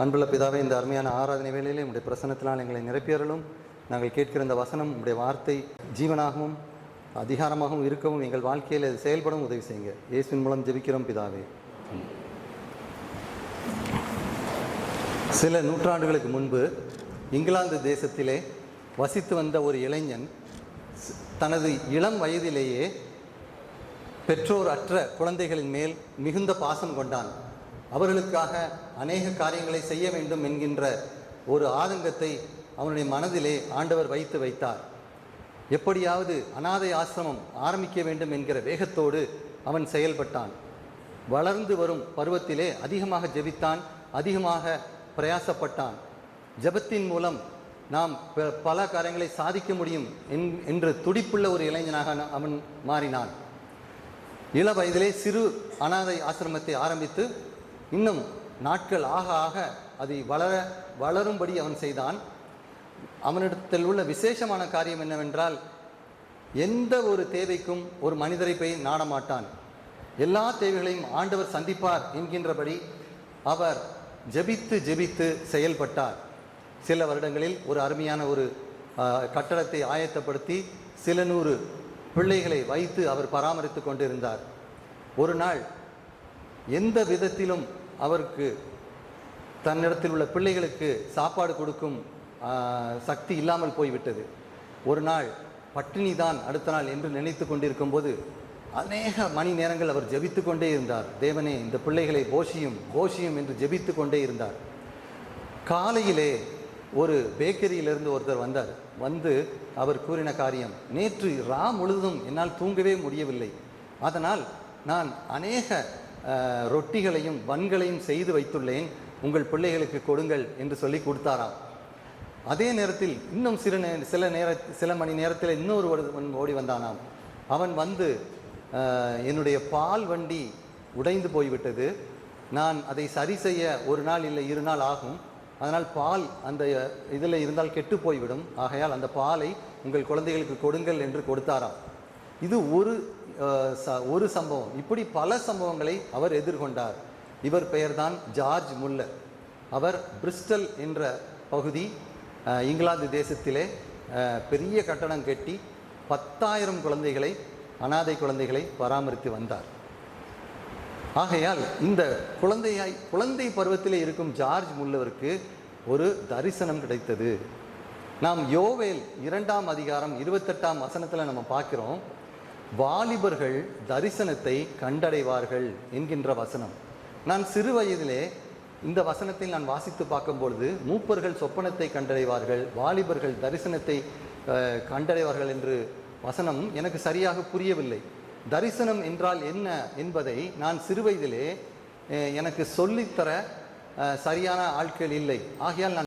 அன்புள்ள பிதாவே, இந்த அருமையான ஆராதனை வேளையிலே உங்களுடைய பிரசன்னத்தினால் எங்களை நிரப்பியறலும். நாங்கள் கேட்கிற இந்த வசனம் உங்களுடைய வார்த்தை ஜீவனாகவும் அதிகாரமாகவும் இருக்கவும் எங்கள் வாழ்க்கையில் அது செயல்படவும் உதவி செய்யுங்க. இயேசுவின் மூலம் ஜெபிக்கிறோம் பிதாவே. சில நூற்றாண்டுகளுக்கு முன்பு இங்கிலாந்து தேசத்திலே வசித்து வந்த ஒரு இளைஞன் தனது இளம் வயதிலேயே பெற்றோர் அற்ற குழந்தைகளின் மேல் மிகுந்த பாசம் கொண்டான். அவர்களுக்காக அநேக காரியங்களை செய்ய வேண்டும் என்கின்ற ஒரு ஆதங்கத்தை அவனுடைய மனதிலே ஆண்டவர் வைத்தார். எப்படியாவது அனாதை ஆசிரமம் ஆரம்பிக்க வேண்டும் என்கிற வேகத்தோடு அவன் செயல்பட்டான். வளர்ந்து வரும் பருவத்திலே அதிகமாக ஜெபித்தான், அதிகமாக பிரயாசப்பட்டான். ஜெபத்தின் மூலம் நாம் பல காரியங்களை சாதிக்க முடியும் என்று துடிப்புள்ள ஒரு இளைஞனாக அவன் மாறினான். இள வயதிலே சிறு அனாதை ஆசிரமத்தை ஆரம்பித்து இன்னும் நாட்கள் ஆக ஆக அதை வளரும்படி அவன் செய்தான். அவனிடத்தில் உள்ள விசேஷமான காரியம் என்னவென்றால், எந்த ஒரு தேவைக்கும் ஒரு மனிதரை போய் நாடமாட்டான். எல்லா தேவைகளையும் ஆண்டவர் சந்திப்பார் என்கின்றபடி அவர் ஜெபித்து செயல்பட்டார். சில வருடங்களில் ஒரு அருமையான ஒரு கட்டடத்தை ஆயத்தப்படுத்தி சில 100 பிள்ளைகளை வைத்து அவர் பராமரித்து கொண்டிருந்தார். ஒரு நாள் எந்த விதத்திலும் அவருக்கு தன்னிடத்தில் உள்ள பிள்ளைகளுக்கு சாப்பாடு கொடுக்கும் சக்தி இல்லாமல் போய்விட்டது. ஒரு நாள் பட்டினி தான் அடுத்த நாள் என்று நினைத்து கொண்டிருக்கும் போது அநேக மணி நேரங்கள் அவர் ஜெபித்து கொண்டே இருந்தார். தேவனே, இந்த பிள்ளைகளை போஷியும் என்று ஜெபித்து கொண்டே இருந்தார். காலையிலே ஒரு பேக்கரியிலிருந்து ஒருத்தர் வந்தார். வந்து அவர் கூறின காரியம், நேற்று முழுவதும் என்னால் தூங்கவே முடியவில்லை, அதனால் நான் அநேக ரொட்டிகளையும் பன்களையும் செய்து வைத்துள்ளேன், உங்கள் பிள்ளைகளுக்கு கொடுங்கள் என்று சொல்லி கொடுத்தாராம். அதே நேரத்தில் இன்னும் சில மணி நேரத்தில் இன்னொரு ஓடி வந்தானாம். அவன் வந்து, என்னுடைய பால் வண்டி உடைந்து போய்விட்டது, நான் அதை சரி செய்ய 1 நாள் இல்லை 2 நாள் ஆகும், அதனால் பால் அந்த இதில் இருந்தால் கெட்டு போய்விடும், ஆகையால் அந்த பாலை உங்கள் குழந்தைகளுக்கு கொடுங்கள் என்று கொடுத்தாராம். இது ஒரு சம்பவம். இப்படி பல சம்பவங்களை அவர் எதிர்கொண்டார். இவர் பெயர்தான் ஜார்ஜ் முல்லர். அவர் பிரிஸ்டல் என்ற பகுதி இங்கிலாந்து தேசத்திலே பெரிய கட்டடம் கட்டி 10,000 குழந்தைகளை, அனாதை குழந்தைகளை பராமரித்து வந்தார். ஆகையால் இந்த குழந்தை பருவத்திலே இருக்கும் ஜார்ஜ் முல்லருக்கு ஒரு தரிசனம் கிடைத்தது. நாம் யோவேல் 2ஆம் அதிகாரம் 28ஆம் வசனத்தில் நம்ம பார்க்கிறோம், வாலிபர்கள் தரிசனத்தை கண்டடைவார்கள் என்கின்ற வசனம். நான் சிறு வயதிலே இந்த வசனத்தில் நான் வாசித்து பார்க்கும்பொழுது மூப்பர்கள் சொப்பனத்தை கண்டடைவார்கள், வாலிபர்கள் தரிசனத்தை கண்டடைவார்கள் என்று வசனம் எனக்கு சரியாக புரியவில்லை. தரிசனம் என்றால் என்ன என்பதை நான் சிறு வயதிலே எனக்கு சொல்லித்தர சரியான ஆட்கள் இல்லை. ஆகையால் நான்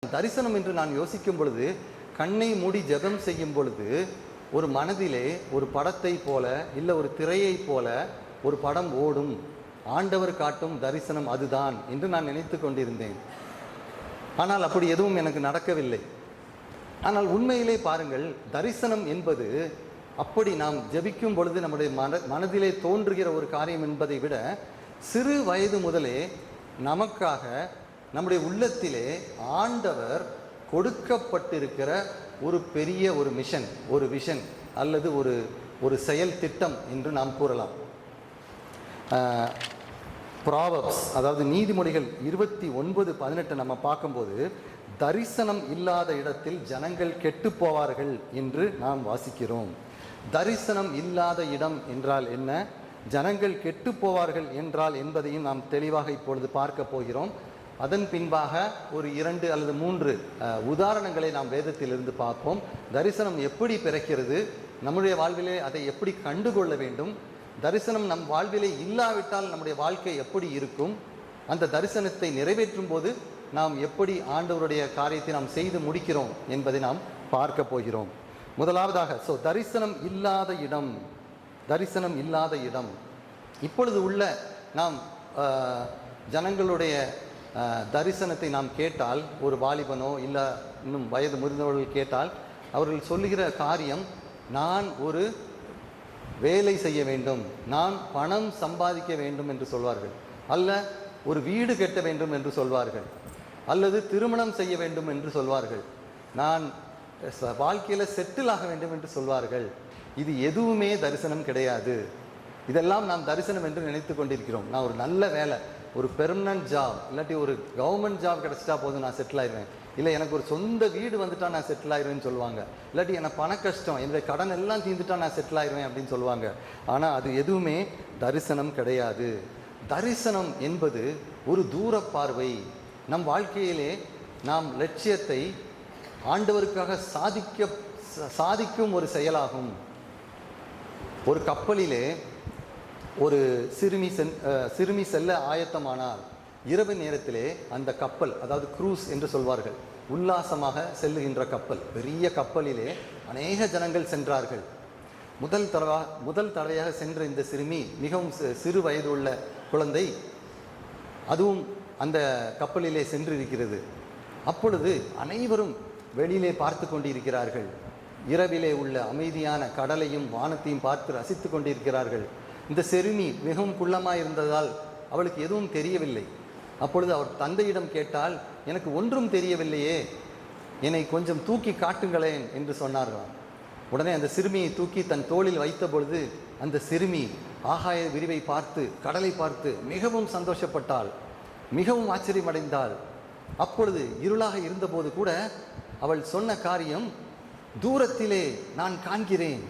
தரிசனம் என்று நான் யோசிக்கும் பொழுது, கண்ணை மூடி ஜெபம் செய்யும் பொழுது ஒரு மனதிலே ஒரு படத்தை போல இல்லை ஒரு திரையை போல ஒரு படம் ஓடும், ஆண்டவர் காட்டும் தரிசனம் அதுதான் என்று நான் நினைத்து கொண்டிருந்தேன். ஆனால் அப்படி எதுவும் எனக்கு நடக்கவில்லை. ஆனால் உண்மையிலே பாருங்கள், தரிசனம் என்பது அப்படி நாம் ஜெபிக்கும் பொழுது நம்முடைய மனதிலே தோன்றுகிற ஒரு காரியம் என்பதை விட சிறு வயது முதலே நமக்காக நம்முடைய உள்ளத்திலே ஆண்டவர் கொடுக்கப்பட்டிருக்கிற ஒரு பெரிய ஒரு மிஷன், ஒரு விஷன் அல்லது ஒரு செயல் திட்டம் என்று நாம் கூறலாம். ப்ராவர்ப்ஸ், அதாவது நீதிமொழிகள் 29:18 நம்ம பார்க்கும்போது, தரிசனம் இல்லாத இடத்தில் ஜனங்கள் கெட்டு போவார்கள் என்று நாம் வாசிக்கிறோம். தரிசனம் இல்லாத இடம் என்றால் என்ன, ஜனங்கள் கெட்டு போவார்கள் என்றால் என்பதையும் நாம் தெளிவாக இப்பொழுது பார்க்க போகிறோம். அதன் பின்பாக ஒரு 2 அல்லது 3 உதாரணங்களை நாம் வேதத்திலிருந்து பார்ப்போம். தரிசனம் எப்படி பிறக்கிறது, நம்முடைய வாழ்விலே அதை எப்படி கண்டுகொள்ள வேண்டும், தரிசனம் நம் வாழ்விலே இல்லாவிட்டால் நம்முடைய வாழ்க்கை எப்படி இருக்கும், அந்த தரிசனத்தை நிறைவேற்றும் போது நாம் எப்படி ஆண்டவருடைய காரியத்தை நாம் செய்து முடிக்கிறோம் என்பதை நாம் பார்க்க போகிறோம். முதலாவதாக தரிசனம் இல்லாத இடம். இப்பொழுது உள்ள நாம் ஜனங்களுடைய தரிசனத்தை நாம் கேட்டால், ஒரு வாலிபனோ இல்லை இன்னும் வயது முதிர்ந்தவர்கள் கேட்டால் அவர்கள் சொல்லுகிற காரியம், நான் ஒரு வேலை செய்ய வேண்டும், நான் பணம் சம்பாதிக்க வேண்டும் என்று சொல்வார்கள், அல்ல ஒரு வீடு கட்ட வேண்டும் என்று சொல்வார்கள், அல்லது திருமணம் செய்ய வேண்டும் என்று சொல்வார்கள், நான் வாழ்க்கையில் செட்டில் ஆக வேண்டும் என்று சொல்வார்கள். இது எதுவுமே தரிசனம் கிடையாது. இதெல்லாம் நாம் தரிசனம் என்று நினைத்து கொண்டிருக்கிறோம். நான் ஒரு நல்ல வேலை, ஒரு பெர்மனன்ட் ஜாப், இல்லாட்டி ஒரு கவர்மெண்ட் ஜாப் கிடச்சிட்டா போதும் நான் செட்டில் ஆயிடுவேன், இல்லை எனக்கு ஒரு சொந்த வீடு வந்துட்டா நான் செட்டில் ஆயிடுவேன்னு சொல்லுவாங்க, இல்லாட்டி எனக்கு பண கஷ்டம், என்னுடைய கடன் எல்லாம் தீர்ந்துட்டா நான் செட்டில் ஆயிடுவேன் அப்படின்னு சொல்லுவாங்க. ஆனால் அது எதுவுமே தரிசனம் கிடையாது. தரிசனம் என்பது ஒரு தூர பார்வை. நம் வாழ்க்கையிலே நாம் லட்சியத்தை ஆண்டவருக்காக சாதிக்கும் ஒரு செயலாகும். ஒரு கப்பலிலே ஒரு சிறுமி செல்ல ஆயத்தமானால் இரவு நேரத்திலே அந்த கப்பல், அதாவது க்ரூஸ் என்று சொல்வார்கள், உல்லாசமாக செல்லுகின்ற கப்பல், பெரிய கப்பலிலே அநேக ஜனங்கள் சென்றார்கள். முதல் தடவையாக சென்ற இந்த சிறுமி, மிகவும் சிறு வயது உள்ள குழந்தை, அதுவும் அந்த கப்பலிலே சென்றிருக்கிறது. அப்பொழுது அனைவரும் வெளியிலே பார்த்து கொண்டிருக்கிறார்கள். இரவிலே உள்ள அமைதியான கடலையும் வானத்தையும் பார்த்து ரசித்து கொண்டிருக்கிறார்கள். இந்த சிறுமி மிகவும் குள்ளமாக இருந்ததால் அவளுக்கு எதுவும் தெரியவில்லை. அப்பொழுது அவர் தந்தையிடம் கேட்டால், எனக்கு ஒன்றும் தெரியவில்லையே, என்னை கொஞ்சம் தூக்கி காட்டுங்களேன் என்று சொன்னார்களாம். உடனே அந்த சிறுமியை தூக்கி தன் தோளில் வைத்த பொழுது அந்த சிறுமி ஆகாய விரிவை பார்த்து, கடலை பார்த்து மிகவும் சந்தோஷப்பட்டாள், மிகவும் ஆச்சரியமடைந்தாள். அப்பொழுது இருளாக இருந்தபோது கூட அவள் சொன்ன காரியம், தூரத்திலே நான் காண்கிறேன்,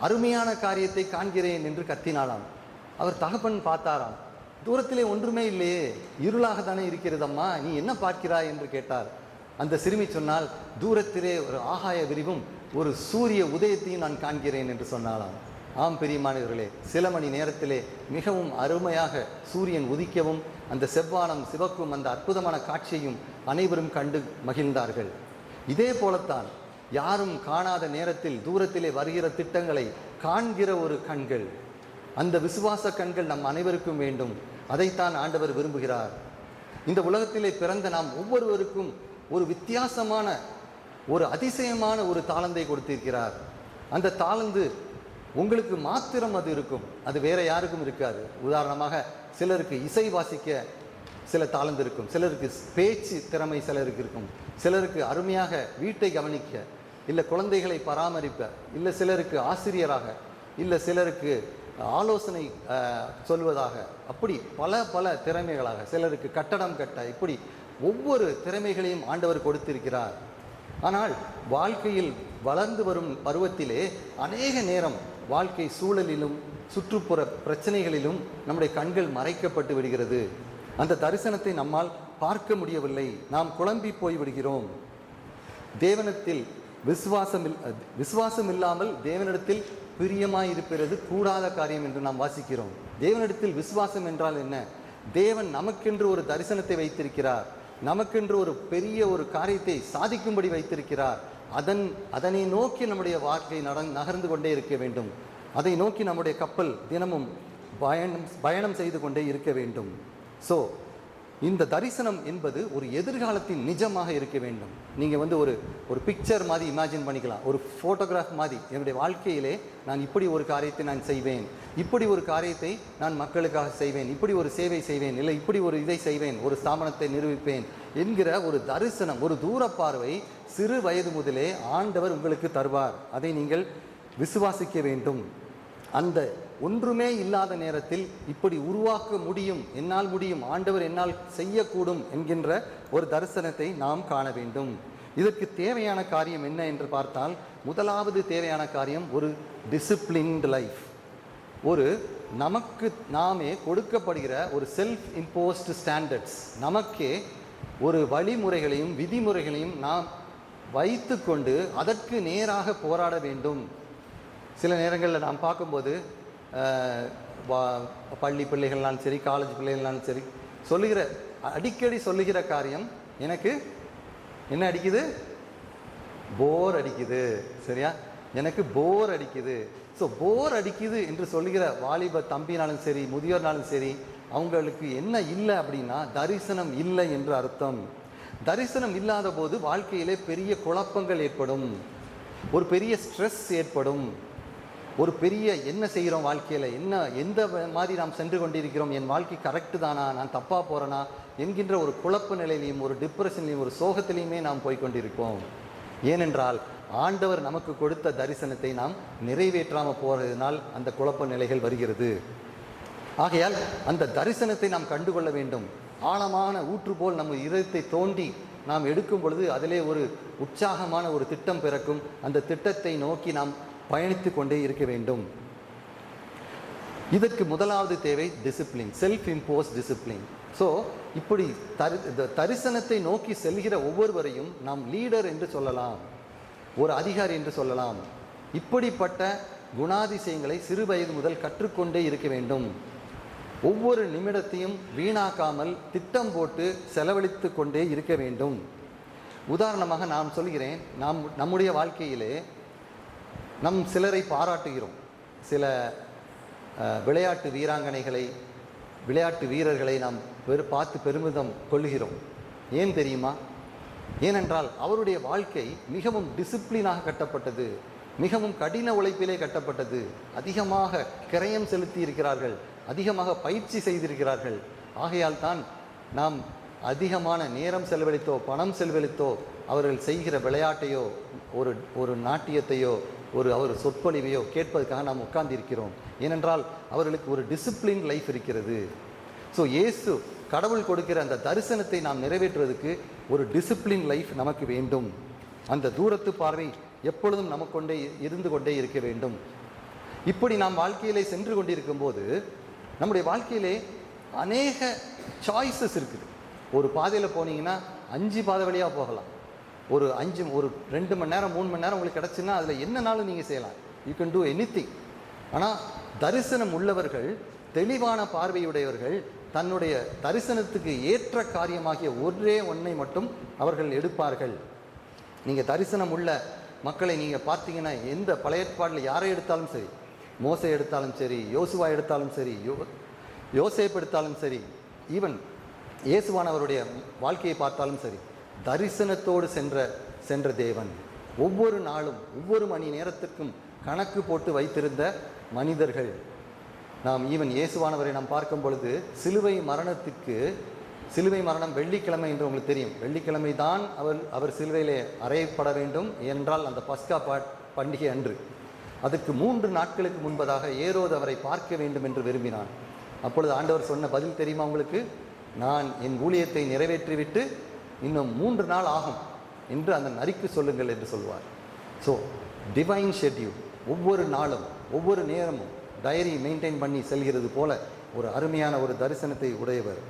அருமையான காரியத்தை காண்கிறேன் என்று கத்தினாளாம். அவர் தகப்பன் பார்த்தாராம், தூரத்திலே ஒன்றுமே இல்லையே, இருளாக தானே இருக்கிறதம்மா, நீ என்ன பார்க்கிறாய் என்று கேட்டார். அந்த சிறுமி சொன்னால், தூரத்திலே ஒரு ஆகாய விரிவும் ஒரு சூரிய உதயத்தையும் நான் காண்கிறேன் என்று சொன்னாலாம். ஆம் பிரியமானவர்களே, சில மணி நேரத்திலே மிகவும் அருமையாக சூரியன் உதிக்கவும் அந்த செவ்வானம் சிவக்கும் அந்த அற்புதமான காட்சியையும் அனைவரும் கண்டு மகிழ்ந்தார்கள். இதே போலத்தான் யாரும் காணாத நேரத்தில் தூரத்திலே வருகிற திட்டங்களை காண்கிற ஒரு கண்கள், அந்த விசுவாச கண்கள் நம் அனைவருக்கும் வேண்டும். அதைத்தான் ஆண்டவர் விரும்புகிறார். இந்த உலகத்திலே பிறந்த நாம் ஒவ்வொருவருக்கும் ஒரு வித்தியாசமான, ஒரு அதிசயமான ஒரு தாளந்தை கொடுத்திருக்கிறார். அந்த தாளந்து உங்களுக்கு மாத்திரம் அது இருக்கும், அது வேற யாருக்கும் இருக்காது. உதாரணமாக, சிலருக்கு இசை வாசிக்க சில தாளந்து இருக்கும், சிலருக்கு பேச்சு திறமை சிலருக்கு இருக்கும், சிலருக்கு அருமையாக வீட்டை கவனிக்க, இல்லை குழந்தைகளை பராமரிப்ப, இல்லை சிலருக்கு ஆசிரியராக, இல்லை சிலருக்கு ஆலோசனை சொல்வதாக, அப்படி பல திறமைகளாக, சிலருக்கு கட்டடம் கட்ட, இப்படி ஒவ்வொரு திறமைகளையும் ஆண்டவர் கொடுத்திருக்கிறார். ஆனால் வாழ்க்கையில் வளர்ந்து வரும் பருவத்திலே அநேக நேரம் வாழ்க்கை சூழலிலும் சுற்றுப்புற பிரச்சனைகளிலும் நம்முடைய கண்கள் மறைக்கப்பட்டு விடுகிறது. அந்த தரிசனத்தை நம்மால் பார்க்க முடியவில்லை, நாம் குழம்பி போய் விடுகிறோம். தேவனிடத்தில் விசுவாசம் இல்லாமல் தேவனிடத்தில் பிரியமாயிருப்பது கூடாத காரியம் என்று நாம் வாசிக்கிறோம். தேவனிடத்தில் விசுவாசம் என்றால் என்ன? தேவன் நமக்கென்று ஒரு தரிசனத்தை வைத்திருக்கிறார், நமக்கென்று ஒரு பெரிய ஒரு காரியத்தை சாதிக்கும்படி வைத்திருக்கிறார். அதனை நோக்கி நம்முடைய வாழ்க்கை நகர்ந்து கொண்டே இருக்க வேண்டும். அதை நோக்கி நம்முடைய கப்பல் தினமும் பயணம் செய்து கொண்டே இருக்க வேண்டும். ஸோ இந்த தரிசனம் என்பது ஒரு எதிர்காலத்தின் நிஜமாக இருக்க வேண்டும். நீங்கள் ஒரு பிக்சர் மாதிரி இமேஜின் பண்ணிக்கலாம், ஒரு ஃபோட்டோகிராஃப் மாதிரி. என்னுடைய வாழ்க்கையிலே நான் இப்படி ஒரு காரியத்தை நான் செய்வேன், இப்படி ஒரு காரியத்தை நான் மக்களுக்காக செய்வேன், இப்படி ஒரு சேவை செய்வேன், இல்லை இப்படி ஒரு இதை செய்வேன், ஒரு ஸ்தாபனத்தை நிரூபிப்பேன் என்கிற ஒரு தரிசனம், ஒரு தூர பார்வை சிறு வயது முதலே ஆண்டவர் உங்களுக்கு தருவார். அதை நீங்கள் விசுவாசிக்க வேண்டும். அந்த ஒன்றுமே இல்லாத நேரத்தில் இப்படி உருவாக்க முடியும், என்னால் முடியும், ஆண்டவர் என்னால் செய்யக்கூடும் என்கின்ற ஒரு தரிசனத்தை நாம் காண வேண்டும். இதற்கு தேவையான காரியம் என்ன என்று பார்த்தால், முதலாவது தேவையான காரியம் ஒரு டிசிப்ளின்டு லைஃப். ஒரு நமக்கு நாமே கொடுக்கப்படுகிற ஒரு செல்ஃப் இம்போஸ்டு ஸ்டாண்டர்ட்ஸ், நமக்கே ஒரு வழிமுறைகளையும் விதிமுறைகளையும் நாம் வைத்து கொண்டு அதற்கு நேராக போராட வேண்டும். சில நேரங்களில் நாம் பார்க்கும்போது பள்ளி பிள்ளைகள்னாலும் சரி, காலேஜ் பிள்ளைகள்னாலும் சரி, அடிக்கடி சொல்லுகிற காரியம், எனக்கு என்ன அடிக்குது? போர் அடிக்குது. சரியா? எனக்கு போர் அடிக்குது. ஸோ போர் அடிக்குது என்று சொல்லுகிற வாலிப தம்பினாலும் சரி, முதியோர்னாலும் சரி, அவங்களுக்கு என்ன இல்லை அப்படின்னா தரிசனம் இல்லை என்று அர்த்தம். தரிசனம் இல்லாத போது வாழ்க்கையிலே பெரிய குழப்பங்கள் ஏற்படும். ஒரு பெரிய ஸ்ட்ரெஸ் ஏற்படும். ஒரு பெரிய என்ன செய்கிறோம் வாழ்க்கையில், எந்த மாதிரி நாம் சென்று கொண்டிருக்கிறோம், என் வாழ்க்கை கரெக்டு தானா, நான் தப்பாக போகிறேனா என்கின்ற ஒரு குழப்ப நிலையிலையும் ஒரு டிப்ரெஷன்லையும் ஒரு சோகத்திலையுமே நாம் போய்கொண்டிருப்போம். ஏனென்றால் ஆண்டவர் நமக்கு கொடுத்த தரிசனத்தை நாம் நிறைவேற்றாமல் போகிறதுனால் அந்த குழப்ப நிலைகள் வருகிறது. ஆகையால் அந்த தரிசனத்தை நாம் கண்டுகொள்ள வேண்டும். ஆழமான ஊற்று போல் நம்ம இதயத்தை தோண்டி நாம் எடுக்கும் பொழுது அதிலே ஒரு உற்சாகமான ஒரு திட்டம் பிறக்கும். அந்த திட்டத்தை நோக்கி நாம் பயணித்து கொண்டே இருக்க வேண்டும். இதற்கு முதலாவது தேவை discipline, self impose discipline. So இப்படி தரிசனத்தை நோக்கி செல்கிற ஒவ்வொருவரையும் நாம் லீடர் என்று சொல்லலாம், ஒரு அதிகாரி என்று சொல்லலாம். இப்படிப்பட்ட குணாதிசயங்களை சிறு வயது முதல் கற்றுக்கொண்டே இருக்க வேண்டும். ஒவ்வொரு நிமிடத்தையும் வீணாக்காமல் திட்டம் போட்டு செலவழித்து கொண்டே இருக்க வேண்டும். உதாரணமாக நான் சொல்கிறேன், நம்முடைய வாழ்க்கையிலே நம் சிலரை பாராட்டுகிறோம். சில விளையாட்டு வீராங்கனைகளை, விளையாட்டு வீரர்களை நாம் பார்த்து பெருமிதம் கொள்கிறோம். ஏன் தெரியுமா? ஏனென்றால் அவருடைய வாழ்க்கை மிகவும் டிசிப்ளினாக கட்டப்பட்டது, மிகவும் கடின உழைப்பிலே கட்டப்பட்டது. அதிகமாக கிரயம் செலுத்தி இருக்கிறார்கள், அதிகமாக பயிற்சி செய்திருக்கிறார்கள். ஆகையால் தான் நாம் அதிகமான நேரம் செலவழித்தோ பணம் செலவழித்தோ அவர்கள் செய்கிற விளையாட்டையோ ஒரு நாட்டியத்தையோ அவர் சொற்பொழிவையோ கேட்பதற்காக நாம் உட்கார்ந்திருக்கிறோம். ஏனென்றால் அவர்களுக்கு ஒரு டிசிப்ளின் லைஃப் இருக்கிறது. ஸோ இயேசு கடவுள் கொடுக்கிற அந்த தரிசனத்தை நாம் நிறைவேற்றுவதற்கு ஒரு டிசிப்ளின் லைஃப் நமக்கு வேண்டும். அந்த தூரத்து பார்வை எப்பொழுதும் நமக்கு இருந்து கொண்டே இருக்க வேண்டும். இப்படி நாம் வாழ்க்கையிலே சென்று கொண்டிருக்கும் போது நம்முடைய வாழ்க்கையிலே அநேக சாய்ஸஸ் இருக்குது. ஒரு பாதையில் போனீங்கன்னா 5 பாதை வழியாக போகலாம். ஒரு 2 மணி நேரம் 3 மணி நேரம் உங்களுக்கு கிடச்சுன்னா அதில் என்னன்னாலும் நீங்கள் செய்யலாம். You can do anything. ஆனால் தரிசனம் உள்ளவர்கள், தெளிவான பார்வையுடையவர்கள் தன்னுடைய தரிசனத்துக்கு ஏற்ற காரியமாகிய ஒரே ஒன்றை மட்டும் அவர்கள் எடுப்பார்கள். நீங்கள் தரிசனம் உள்ள மக்களை நீங்கள் பார்த்தீங்கன்னா எந்த பழைய ஏற்பாட்டில் யாரை எடுத்தாலும் சரி, மோசே எடுத்தாலும் சரி, யோசுவா எடுத்தாலும் சரி, யோசேப்பு எடுத்தாலும் சரி, ஈவன் இயேசுவானவருடைய வாழ்க்கையை பார்த்தாலும் சரி, தரிசனத்தோடு சென்ற தேவன். ஒவ்வொரு நாளும் ஒவ்வொரு மணி நேரத்திற்கும் கணக்கு போட்டு வைத்திருந்த மனிதர்கள். நாம் ஈவன் இயேசுவானவரை நாம் பார்க்கும் பொழுது சிலுவை மரணம் வெள்ளிக்கிழமை என்று உங்களுக்கு தெரியும். வெள்ளிக்கிழமை தான் அவர் சிலுவையிலே அறையப்பட வேண்டும் என்றால் அந்த பஸ்கா பண்டிகை அன்று. அதுக்கு 3 நாட்களுக்கு முன்பதாக ஏரோது அவரை பார்க்க வேண்டும் என்று விரும்பினான். அப்பொழுது ஆண்டவர் சொன்ன பதில் தெரியுமா உங்களுக்கு? நான் என் ஊழியத்தை நிறைவேற்றிவிட்டு இன்னும் 3 நாள் ஆகும் என்று அந்த நரிக்கு சொல்லுங்கள் என்று சொல்வார். ஸோ டிவைன் ஷெட்யூல், ஒவ்வொரு நாளும் ஒவ்வொரு நேரமும் டைரி மெயின்டைன் பண்ணி செல்கிறது போல ஒரு அருமையான ஒரு தரிசனத்தை உடையவர்.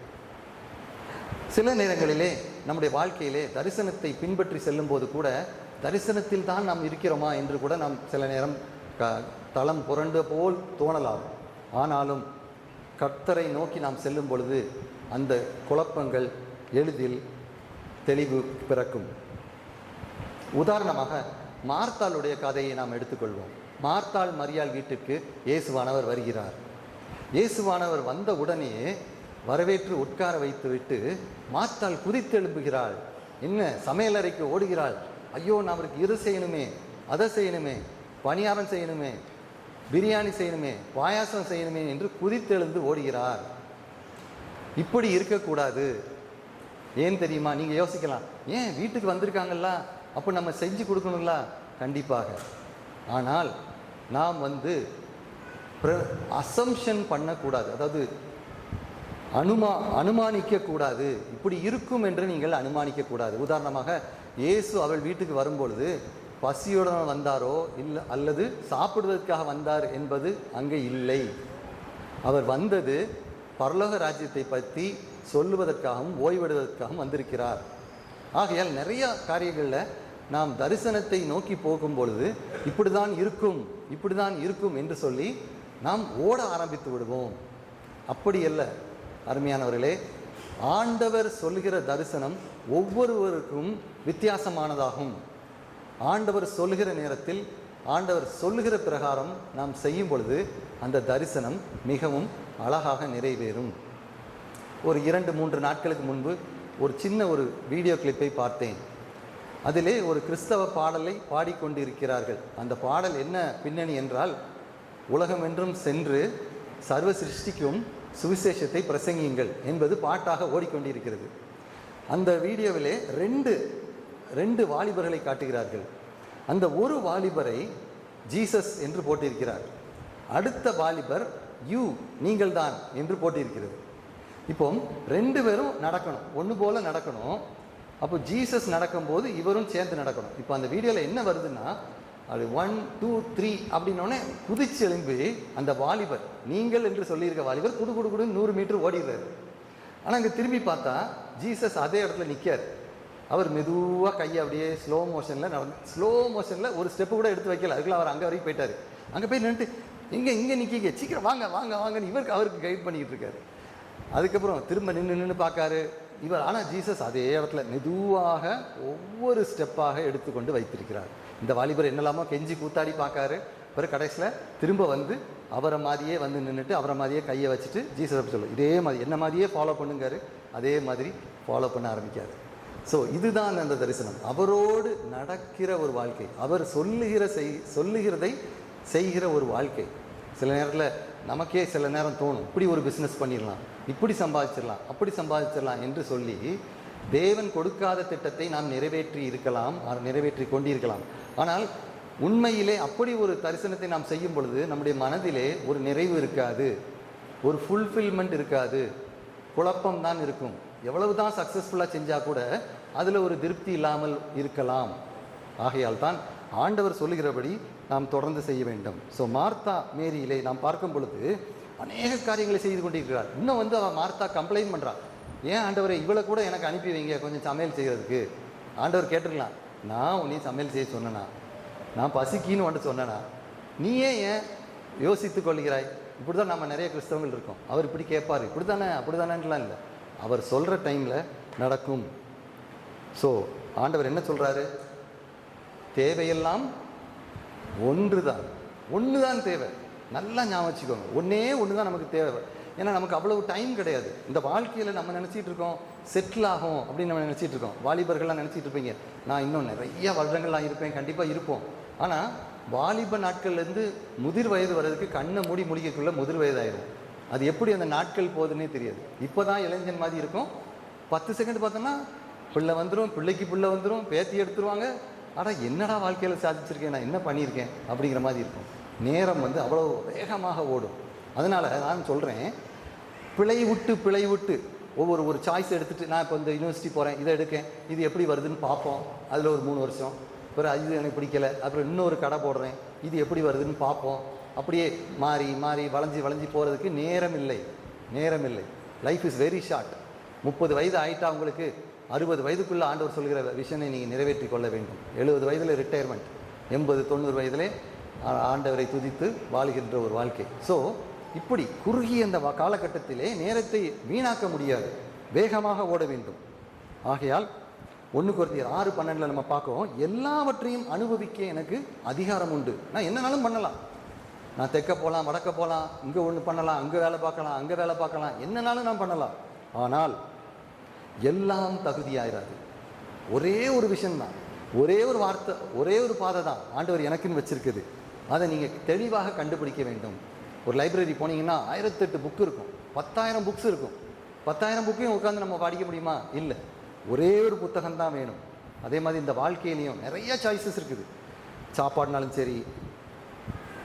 சில நேரங்களிலே நம்முடைய வாழ்க்கையிலே தரிசனத்தை பின்பற்றி செல்லும் போது கூட தரிசனத்தில் தான் நாம் இருக்கிறோமா என்று கூட நாம் சில நேரம் தளம் புரண்டு போல் தோணலாம். ஆனாலும் கர்த்தரை நோக்கி நாம் செல்லும் பொழுது அந்த குழப்பங்கள் எளிதில் தெளிவு பிறக்கும். உதாரணமாக மார்த்தாளுடைய கதையை நாம் எடுத்துக்கொள்வோம். மார்த்தாள் மரியாள் வீட்டுக்கு இயேசுவானவர் வருகிறார். இயேசுவானவர் வந்த உடனே வரவேற்று உட்கார வைத்துவிட்டு மார்த்தாள் குதித்தெழும்புகிறாள். என்ன, சமையலறைக்கு ஓடுகிறாள். ஐயோ, நான் அவருக்கு இது செய்யணுமே, அதை செய்யணுமே, பணியாரம் செய்யணுமே, பிரியாணி செய்யணுமே, பாயாசம் செய்யணுமே என்று குதித்தெழுந்து ஓடுகிறார். இப்படி இருக்கக்கூடாது. ஏன் தெரியுமா? நீங்கள் யோசிக்கலாம், ஏன் வீட்டுக்கு வந்திருக்காங்கல்ல, அப்போ நம்ம செஞ்சு கொடுக்கணுங்களா? கண்டிப்பாக. ஆனால் நாம் அசம்ஷன் பண்ணக்கூடாது, அதாவது அனுமானிக்கக்கூடாது. இப்படி இருக்கும் என்று நீங்கள் அனுமானிக்கக்கூடாது. உதாரணமாக இயேசு அவள் வீட்டுக்கு வரும்பொழுது பசியுடன் வந்தாரோ இல்லை அல்லது சாப்பிடுவதற்காக வந்தார் என்பது அங்கே இல்லை. அவர் வந்தது பரலோக ராஜ்யத்தை பற்றி சொல்லுவதற்காகவும் ஓய்வெடுவதற்காகவும் வந்திருக்கிறார். ஆகையால் நிறைய காரியங்களில் நாம் தரிசனத்தை நோக்கி போகும் பொழுது இப்படி தான் இருக்கும் என்று சொல்லி நாம் ஓட ஆரம்பித்து விடுவோம். அப்படி அல்ல அருமையானவர்களே. ஆண்டவர் சொல்கிற தரிசனம் ஒவ்வொருவருக்கும் வித்தியாசமானதாகும். ஆண்டவர் சொல்கிற நேரத்தில் ஆண்டவர் சொல்லுகிற பிரகாரம் நாம் செய்யும் பொழுது அந்த தரிசனம் மிகவும் அழகாக நிறைவேறும். ஒரு 2-3 நாட்களுக்கு முன்பு ஒரு சின்ன வீடியோ கிளிப்பை பார்த்தேன். அதிலே ஒரு கிறிஸ்தவ பாடலை பாடிக்கொண்டிருக்கிறார்கள். அந்த பாடல் என்ன பின்னணி என்றால், உலகமென்றும் சென்று சர்வ சிருஷ்டிக்கும் சுவிசேஷத்தை பிரசங்கியுங்கள் என்பது பாட்டாக ஓடிக்கொண்டிருக்கிறது. அந்த வீடியோவிலே ரெண்டு வாலிபர்களை காட்டுகிறார்கள். அந்த ஒரு வாலிபரை ஜீசஸ் என்று போட்டிருக்கிறார். அடுத்த வாலிபர் நீங்கள் தான் என்று போட்டிருக்கிறது. இப்போ 2 பேரும் நடக்கணும், ஒன்று போல நடக்கணும். அப்போ ஜீசஸ் நடக்கும்போது இவரும் சேர்ந்து நடக்கணும். இப்போ அந்த வீடியோவில் என்ன வருதுன்னா, அது 1 2 3 அப்படின்னோடனே குதிச்சு எழும்பி அந்த வாலிபர், நீங்கள் என்று சொல்லியிருக்க வாலிபர் குடு 100 மீட்டர் ஓடிடுறாரு. ஆனால் இங்கே திரும்பி பார்த்தா ஜீசஸ் அதே இடத்துல நிற்கார். அவர் மெதுவாக கையை அப்படியே ஸ்லோ மோஷனில் ஒரு ஸ்டெப்பு கூட எடுத்து வைக்கல. அதுக்குள்ள அவர் அங்கே வரைக்கும் போயிட்டார். அங்கே போய் நின்றுட்டு இங்கே நிற்கிங்க, சீக்கிரம் வாங்க வாங்க வாங்கன்னு அவருக்கு கைட் பண்ணிக்கிட்டு இருக்காரு. அதுக்கப்புறம் திரும்ப நின்று பார்க்காரு இவர். ஆனால் ஜீசஸ் அதே இடத்துல மெதுவாக ஒவ்வொரு ஸ்டெப்பாக எடுத்துக்கொண்டு வைத்திருக்கிறார். இந்த வாலிபர் என்னெல்லாமோ கெஞ்சி கூத்தாடி பார்க்காரு. பிறகு கடைசியில் திரும்ப வந்து அவரை மாதிரியே வந்து நின்றுட்டு அவரை மாதிரியே கையை வச்சுட்டு ஜீசஸ் அப்படி சொல்லும், இதே மாதிரி என்ன மாதிரியே ஃபாலோ பண்ணுங்காரு. அதே மாதிரி ஃபாலோ பண்ண ஆரம்பிக்காரு. ஸோ இதுதான் அந்த தரிசனம். அவரோடு நடக்கிற ஒரு வாழ்க்கை, அவர் சொல்லுகிறதை செய்கிற ஒரு வாழ்க்கை. சில நேரத்தில் நமக்கே சில நேரம் தோணும், இப்படி ஒரு பிஸ்னஸ் பண்ணிடலாம், இப்படி சம்பாதிச்சிடலாம், அப்படி சம்பாதிச்சிடலாம் என்று சொல்லி தேவன் கொடுக்காத திட்டத்தை நாம் நிறைவேற்றி கொண்டிருக்கலாம். ஆனால் உண்மையிலே அப்படி ஒரு தரிசனத்தை நாம் செய்யும் பொழுது நம்முடைய மனதிலே ஒரு நிறைவு இருக்காது, ஒரு ஃபுல்ஃபில்மெண்ட் இருக்காது, குழப்பம்தான் இருக்கும். எவ்வளவு தான் சக்ஸஸ்ஃபுல்லாக செஞ்சால் கூட அதில் ஒரு திருப்தி இல்லாமல் இருக்கலாம். ஆகையால் தான் ஆண்டவர் சொல்லுகிறபடி நாம் தொடர்ந்து செய்ய வேண்டும். ஸோ மார்த்தா மேரியிலே நாம் பார்க்கும் பொழுது அநேக காரியங்களை செய்து கொண்டிருக்கிறார். இன்னும் வந்து அவன் மார்த்தா கம்ப்ளைண்ட் பண்ணுறான், ஏன் ஆண்டவரை இவளை கூட எனக்கு அனுப்பி வைங்க கொஞ்சம் சமையல் செய்கிறதுக்கு. ஆண்டவர் கேட்டுருக்கலாம், நான் உன்னை சமையல் செய்ய சொன்னேனா, நான் பசிக்கின்னு வந்துட்டு சொன்னேனா, நீயே ஏன் யோசித்து கொள்கிறாய். இப்படி தான் நம்ம நிறைய கிறிஸ்தவங்கள் இருக்கோம். அவர் இப்படி கேட்பார், இப்படி தானே அப்படி தானேலாம் இல்லை, அவர் சொல்கிற டைமில் நடக்கும். ஸோ ஆண்டவர் என்ன சொல்கிறாரு, தேவையெல்லாம் ஒன்று தான் தேவை. நல்லா ஞாபகம் வச்சுக்கோங்க, ஒன்று தான் நமக்கு தேவை. ஏன்னா நமக்கு அவ்வளவு டைம் கிடையாது. இந்த வாழ்க்கையில் நம்ம நினச்சிட்டு இருக்கோம் செட்டில் ஆகும் அப்படின்னு நம்ம நினச்சிட்டு இருக்கோம். வாலிபர்கள்லாம் நினச்சிட்டு இருப்பீங்க, நான் இன்னும் நிறைய வருடங்கள்லாம் இருப்பேன், கண்டிப்பாக இருப்போம். ஆனால் வாலிப நாட்கள்லேருந்து முதிர் வயது வர்றதுக்கு கண்ணை மூடி முடிக்கக்குள்ள முதிர் வயதாயிடும். அது எப்படி அந்த நாட்கள் போகுதுன்னே தெரியாது. இப்போ தான் இளைஞன் மாதிரி இருக்கும், 10 செகண்ட் பார்த்தோம்னா பிள்ளை வந்துடும், பிள்ளைக்கு பிள்ளை வந்துடும், பேத்தி எடுத்துருவாங்க. ஆனால் என்னடா வாழ்க்கையில் சாதிச்சிருக்கேன், நான் என்ன பண்ணியிருக்கேன் அப்படிங்கிற மாதிரி இருக்கும். நேரம் வந்து அவ்வளோ வேகமாக ஓடும். அதனால் நான் சொல்கிறேன், பிழை விட்டு ஒரு சாய்ஸ் எடுத்துகிட்டு, நான் இப்போ இந்த யூனிவர்சிட்டி போகிறேன், இதை எடுக்கேன், இது எப்படி வருதுன்னு பார்ப்போம், அதில் ஒரு 3 வருஷம், பிறகு அது எனக்கு பிடிக்கலை, அப்புறம் இன்னொரு கடை போடுறேன், இது எப்படி வருதுன்னு பார்ப்போம். அப்படியே மாறி வளைஞ்சி போகிறதுக்கு நேரம் இல்லை. Life is very short. 30 வயது ஆகிட்டா உங்களுக்கு 60 வயதுக்குள்ளே ஆண்டவர் சொல்கிற விஷனை நீங்கள் நிறைவேற்றி கொள்ள வேண்டும். 70 வயதில் ரிட்டையர்மெண்ட், 80-90 வயதிலே ஆண்டவரை துதித்து வாழ்கின்ற ஒரு வாழ்க்கை. ஸோ இப்படி குறுகிய அந்த காலகட்டத்திலே நேரத்தை வீணாக்க முடியாது, வேகமாக ஓட வேண்டும். ஆகையால் 1 கொரிந்தியர் 6:12 நம்ம பார்க்கோம், எல்லாவற்றையும் அனுபவிக்க எனக்கு அதிகாரம் உண்டு. நான் என்னன்னாலும் பண்ணலாம், நான் தெற்க போகலாம், வடக்க போகலாம், இங்கே ஒன்று பண்ணலாம், அங்கே வேலை பார்க்கலாம், அங்கே வேலை பார்க்கலாம், என்னன்னாலும் நான் பண்ணலாம். ஆனால் எல்லாம் தகுதியாயிராது. ஒரே ஒரு விஷயம்தான், ஒரே ஒரு வார்த்தை, ஒரே ஒரு பாதை தான் ஆண்டவர் எனக்குன்னு வச்சிருக்குது. அதை நீங்கள் தெளிவாக கண்டுபிடிக்க வேண்டும். ஒரு லைப்ரரி போனீங்கன்னா 1008 புக்கு இருக்கும், 10,000 புக்ஸ் இருக்கும். 10,000 புக்கையும் உட்காந்து நம்ம படிக்க முடியுமா? இல்லை, ஒரே ஒரு புத்தகம் தான் வேணும். அதே மாதிரி இந்த வாழ்க்கையிலையும் நிறைய சாய்ஸஸ் இருக்குது. சாப்பாடுனாலும் சரி,